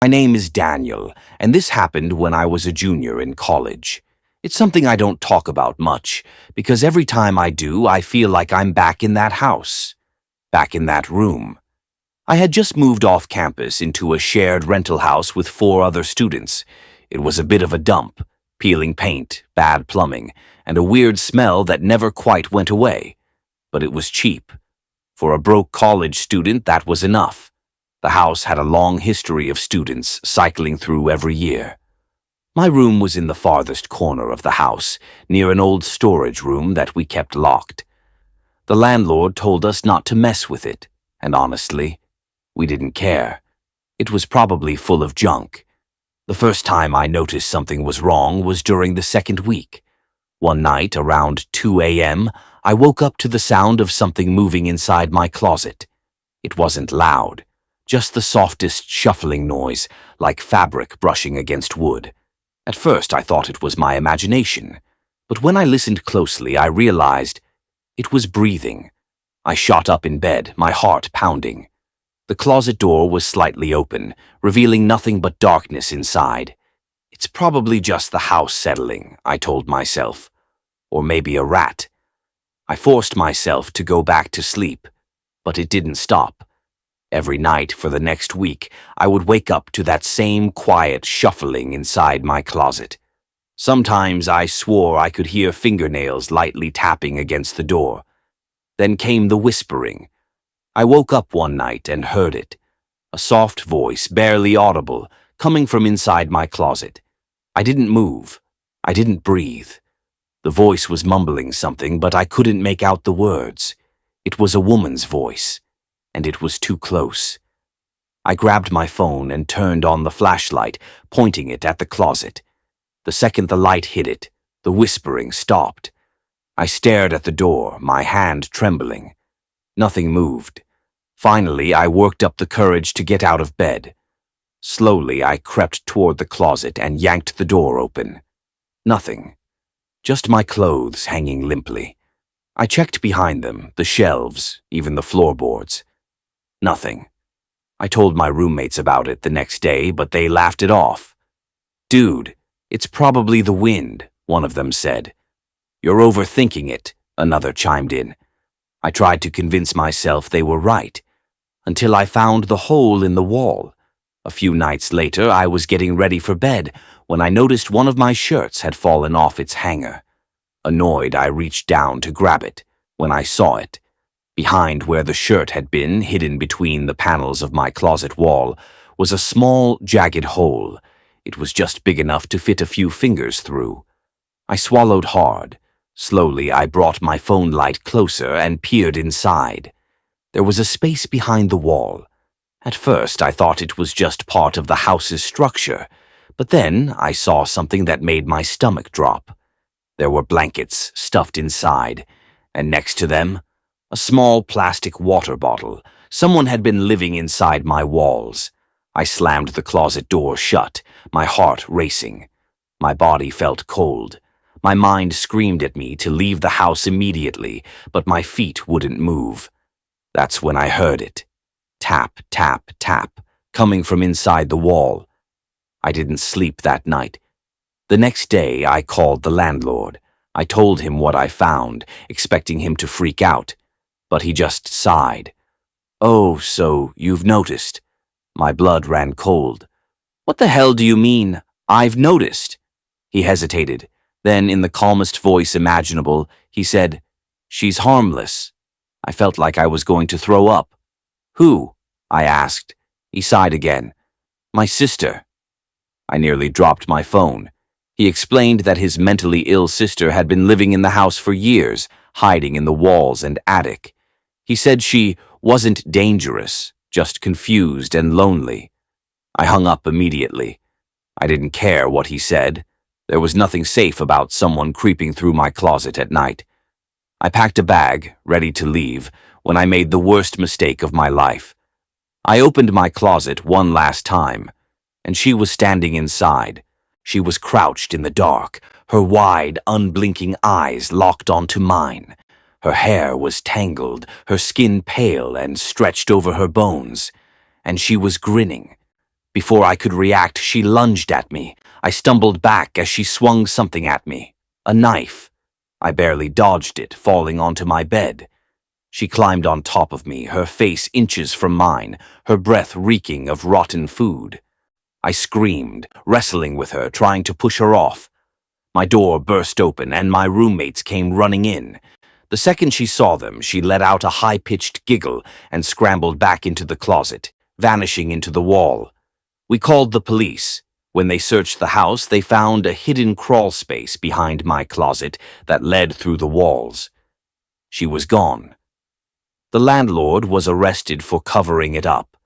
My name is Daniel, and this happened when I was a junior in college. It's something I don't talk about much, because every time I do, I feel like I'm back in that house, back in that room. I had just moved off campus into a shared rental house with 4 other students. It was a bit of a dump, peeling paint, bad plumbing, and a weird smell that never quite went away. But it was cheap. For a broke college student, that was enough. The house had a long history of students cycling through every year. My room was in the farthest corner of the house, near an old storage room that we kept locked. The landlord told us not to mess with it, and honestly, we didn't care. It was probably full of junk. The first time I noticed something was wrong was during the second week. One night, around 2 a.m., I woke up to the sound of something moving inside my closet. It wasn't loud, just the softest shuffling noise, like fabric brushing against wood. At first, I thought it was my imagination, but when I listened closely, I realized it was breathing. I shot up in bed, my heart pounding. The closet door was slightly open, revealing nothing but darkness inside. It's probably just the house settling, I told myself. Or maybe a rat. I forced myself to go back to sleep, but it didn't stop. Every night for the next week, I would wake up to that same quiet shuffling inside my closet. Sometimes I swore I could hear fingernails lightly tapping against the door. Then came the whispering. I woke up one night and heard it. A soft voice, barely audible, coming from inside my closet. I didn't move. I didn't breathe. The voice was mumbling something, but I couldn't make out the words. It was a woman's voice, and it was too close. I grabbed my phone and turned on the flashlight, pointing it at the closet. The second the light hit it, the whispering stopped. I stared at the door, my hand trembling. Nothing moved. Finally, I worked up the courage to get out of bed. Slowly, I crept toward the closet and yanked the door open. Nothing. Just my clothes hanging limply. I checked behind them, the shelves, even the floorboards. Nothing. I told my roommates about it the next day, but they laughed it off. "Dude, it's probably the wind," one of them said. "You're overthinking it," another chimed in. I tried to convince myself they were right, until I found the hole in the wall. A few nights later, I was getting ready for bed when I noticed one of my shirts had fallen off its hanger. Annoyed, I reached down to grab it when I saw it. Behind where the shirt had been, hidden between the panels of my closet wall, was a small, jagged hole. It was just big enough to fit a few fingers through. I swallowed hard. Slowly, I brought my phone light closer and peered inside. There was a space behind the wall. At first, I thought it was just part of the house's structure, but then I saw something that made my stomach drop. There were blankets stuffed inside, and next to them, a small plastic water bottle. Someone had been living inside my walls. I slammed the closet door shut, my heart racing. My body felt cold. My mind screamed at me to leave the house immediately, but my feet wouldn't move. That's when I heard it. Tap, tap, tap, coming from inside the wall. I didn't sleep that night. The next day, I called the landlord. I told him what I found, expecting him to freak out, but he just sighed. "Oh, so you've noticed." My blood ran cold. "What the hell do you mean, I've noticed?" He hesitated. Then, in the calmest voice imaginable, he said, "She's harmless." I felt like I was going to throw up. "Who?" I asked. He sighed again. "My sister." I nearly dropped my phone. He explained that his mentally ill sister had been living in the house for years, hiding in the walls and attic. He said she wasn't dangerous, just confused and lonely. I hung up immediately. I didn't care what he said. There was nothing safe about someone creeping through my closet at night. I packed a bag, ready to leave, when I made the worst mistake of my life. I opened my closet one last time, and she was standing inside. She was crouched in the dark, her wide, unblinking eyes locked onto mine. Her hair was tangled, her skin pale and stretched over her bones, and she was grinning. Before I could react, she lunged at me. I stumbled back as she swung something at me. A knife. I barely dodged it, falling onto my bed. She climbed on top of me, her face inches from mine, her breath reeking of rotten food. I screamed, wrestling with her, trying to push her off. My door burst open and my roommates came running in. The second she saw them, she let out a high-pitched giggle and scrambled back into the closet, vanishing into the wall. We called the police. When they searched the house, they found a hidden crawl space behind my closet that led through the walls. She was gone. The landlord was arrested for covering it up.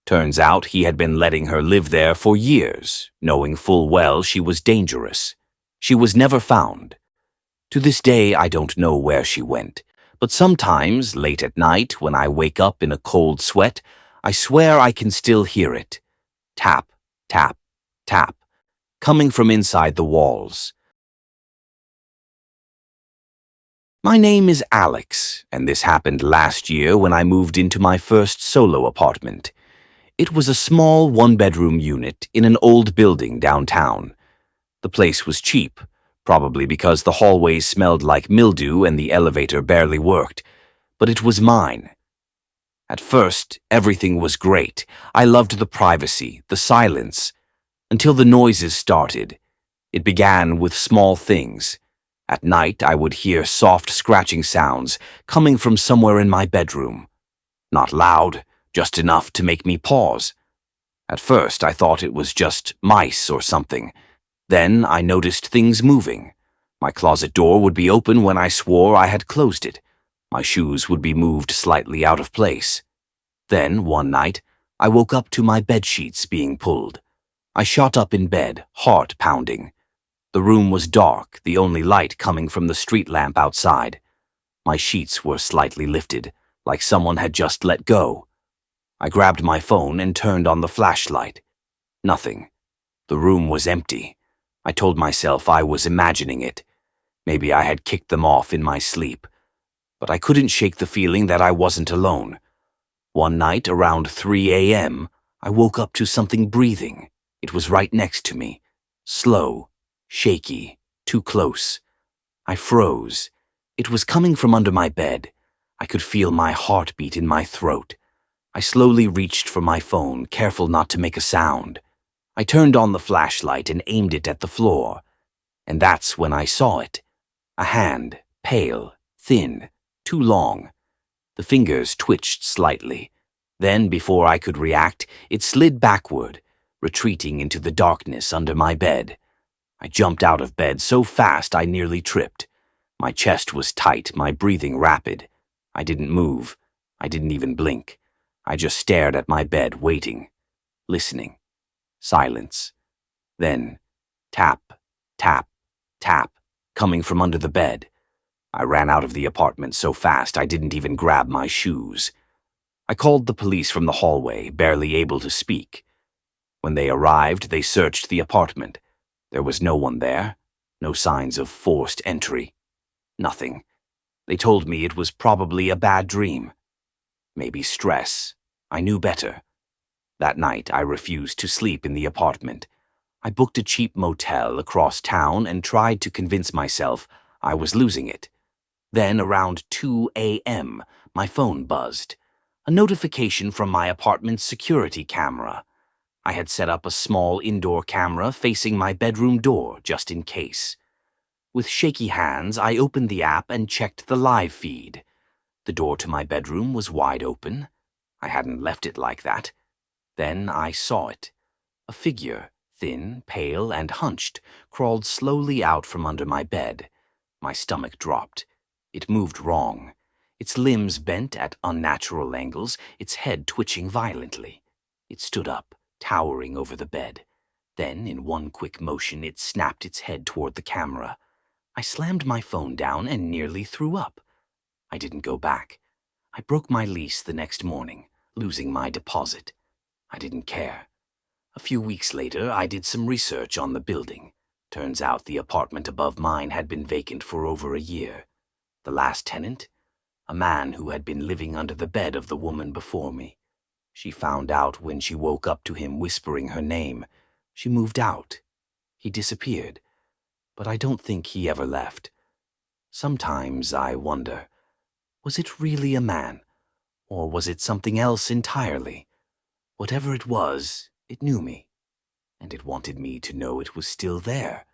Turns out he had been letting her live there for years, knowing full well she was dangerous. She was never found. To this day, I don't know where she went, but sometimes, late at night, when I wake up in a cold sweat, I swear I can still hear it. Tap, tap, tap, coming from inside the walls. My name is Alex, and this happened last year when I moved into my first solo apartment. It was a small one-bedroom unit in an old building downtown. The place was cheap, probably because the hallways smelled like mildew and the elevator barely worked, but it was mine. At first, everything was great. I loved the privacy, the silence, until the noises started. It began with small things. At night, I would hear soft scratching sounds coming from somewhere in my bedroom. Not loud, just enough to make me pause. At first, I thought it was just mice or something. Then I noticed things moving. My closet door would be open when I swore I had closed it. My shoes would be moved slightly out of place. Then, one night, I woke up to my bedsheets being pulled. I shot up in bed, heart pounding. The room was dark, the only light coming from the street lamp outside. My sheets were slightly lifted, like someone had just let go. I grabbed my phone and turned on the flashlight. Nothing. The room was empty. I told myself I was imagining it. Maybe I had kicked them off in my sleep. But I couldn't shake the feeling that I wasn't alone. One night, around 3 a.m., I woke up to something breathing. It was right next to me. Slow, shaky, too close. I froze. It was coming from under my bed. I could feel my heartbeat in my throat. I slowly reached for my phone, careful not to make a sound. I turned on the flashlight and aimed it at the floor. And that's when I saw it. A hand, pale, thin, too long. The fingers twitched slightly. Then, before I could react, it slid backward, retreating into the darkness under my bed. I jumped out of bed so fast I nearly tripped. My chest was tight, my breathing rapid. I didn't move. I didn't even blink. I just stared at my bed, waiting, listening. Silence. Then, tap, tap, tap, coming from under the bed. I ran out of the apartment so fast I didn't even grab my shoes. I called the police from the hallway, barely able to speak. When they arrived, they searched the apartment. There was no one there, no signs of forced entry. Nothing. They told me it was probably a bad dream. Maybe stress. I knew better. That night, I refused to sleep in the apartment. I booked a cheap motel across town and tried to convince myself I was losing it. Then, around 2 a.m., my phone buzzed. A notification from my apartment's security camera. I had set up a small indoor camera facing my bedroom door just in case. With shaky hands, I opened the app and checked the live feed. The door to my bedroom was wide open. I hadn't left it like that. Then I saw it. A figure, thin, pale, and hunched, crawled slowly out from under my bed. My stomach dropped. It moved wrong. Its limbs bent at unnatural angles, its head twitching violently. It stood up, towering over the bed. Then, in one quick motion, it snapped its head toward the camera. I slammed my phone down and nearly threw up. I didn't go back. I broke my lease the next morning, losing my deposit. I didn't care. A few weeks later, I did some research on the building. Turns out the apartment above mine had been vacant for over a year. The last tenant? A man who had been living under the bed of the woman before me. She found out when she woke up to him whispering her name. She moved out. He disappeared, but I don't think he ever left. Sometimes I wonder, was it really a man, or was it something else entirely? Whatever it was, it knew me, and it wanted me to know it was still there.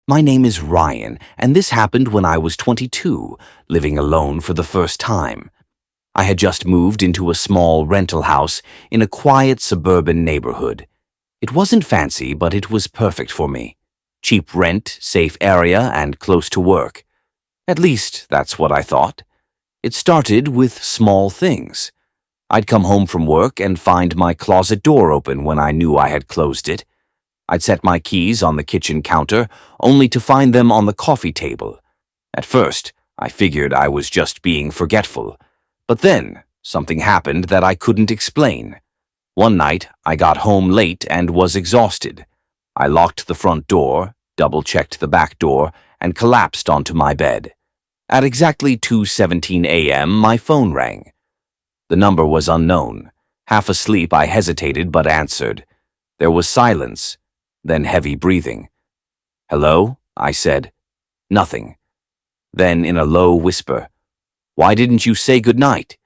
My name is Ryan, and this happened when I was 22, living alone for the first time. I had just moved into a small rental house in a quiet suburban neighborhood. It wasn't fancy, but it was perfect for me. Cheap rent, safe area, and close to work. At least, that's what I thought. It started with small things. I'd come home from work and find my closet door open when I knew I had closed it. I'd set my keys on the kitchen counter, only to find them on the coffee table. At first, I figured I was just being forgetful. But then, something happened that I couldn't explain. One night, I got home late and was exhausted. I locked the front door, double-checked the back door, and collapsed onto my bed. At exactly 2:17 a.m., my phone rang. The number was unknown. Half asleep, I hesitated but answered. There was silence, then heavy breathing. "Hello?" I said. Nothing. Then, in a low whisper, "Why didn't you say goodnight?"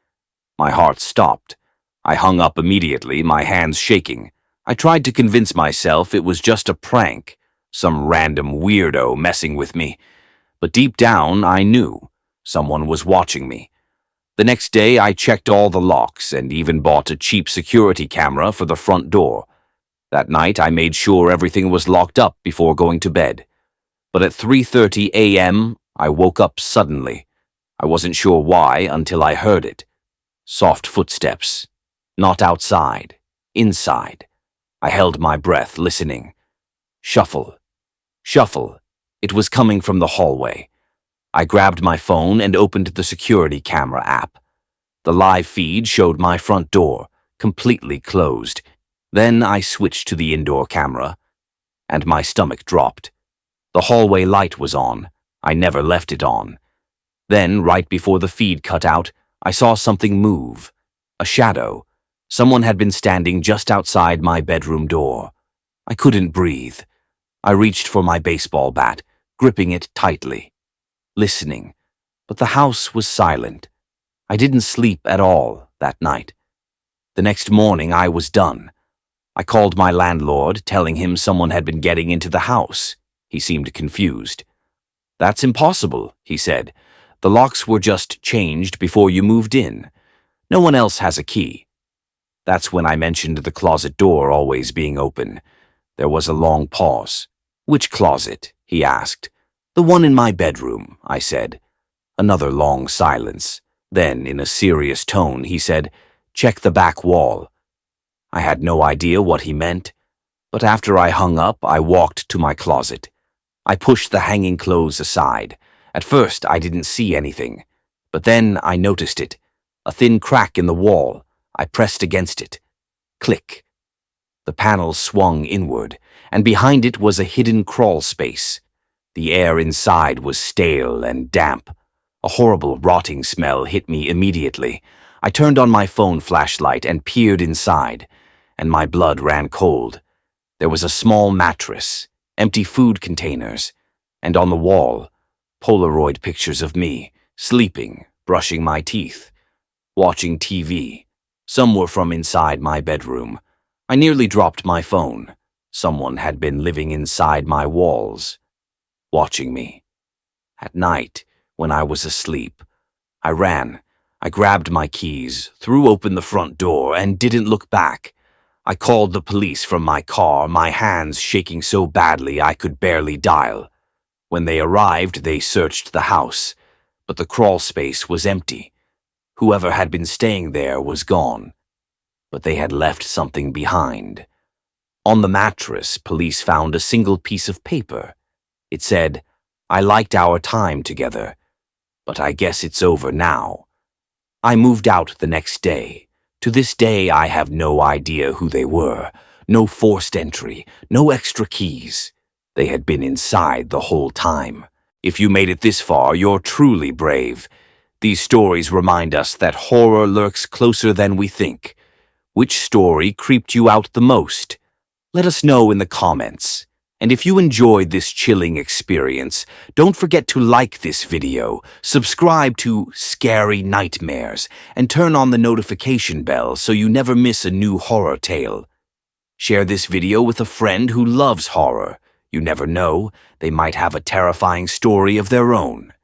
My heart stopped. I hung up immediately, my hands shaking. I tried to convince myself it was just a prank, some random weirdo messing with me. But deep down, I knew someone was watching me. The next day, I checked all the locks and even bought a cheap security camera for the front door. That night, I made sure everything was locked up before going to bed. But at 3:30 a.m., I woke up suddenly. I wasn't sure why until I heard it. Soft footsteps. Not outside. Inside. I held my breath, listening. Shuffle. Shuffle. It was coming from the hallway. I grabbed my phone and opened the security camera app. The live feed showed my front door, completely closed. Then I switched to the indoor camera, and my stomach dropped. The hallway light was on. I never left it on. Then, right before the feed cut out, I saw something move. A shadow. Someone had been standing just outside my bedroom door. I couldn't breathe. I reached for my baseball bat, gripping it tightly. Listening, but the house was silent. I didn't sleep at all that night. The next morning, I was done. I called my landlord, telling him someone had been getting into the house. He seemed confused. "That's impossible," he said. "The locks were just changed before you moved in. No one else has a key." That's when I mentioned the closet door always being open. There was a long pause. "Which closet?" he asked. "The one in my bedroom," I said. Another long silence. Then, in a serious tone, he said, "Check the back wall." I had no idea what he meant, but after I hung up, I walked to my closet. I pushed the hanging clothes aside. At first, I didn't see anything, but then I noticed it. A thin crack in the wall. I pressed against it. Click. The panel swung inward, and behind it was a hidden crawl space. The air inside was stale and damp. A horrible rotting smell hit me immediately. I turned on my phone flashlight and peered inside, and my blood ran cold. There was a small mattress, empty food containers, and on the wall, Polaroid pictures of me, sleeping, brushing my teeth, watching TV. Some were from inside my bedroom. I nearly dropped my phone. Someone had been living inside my walls, watching me. At night, when I was asleep, I ran. I grabbed my keys, threw open the front door, and didn't look back. I called the police from my car, my hands shaking so badly I could barely dial. When they arrived, they searched the house, but the crawl space was empty. Whoever had been staying there was gone, but they had left something behind. On the mattress, police found a single piece of paper. It said, "I liked our time together, but I guess it's over now." I moved out the next day. To this day, I have no idea who they were. No forced entry, no extra keys. They had been inside the whole time. If you made it this far, you're truly brave. These stories remind us that horror lurks closer than we think. Which story creeped you out the most? Let us know in the comments. And if you enjoyed this chilling experience, don't forget to like this video, subscribe to Scary Nightmares, and turn on the notification bell so you never miss a new horror tale. Share this video with a friend who loves horror. You never know, they might have a terrifying story of their own.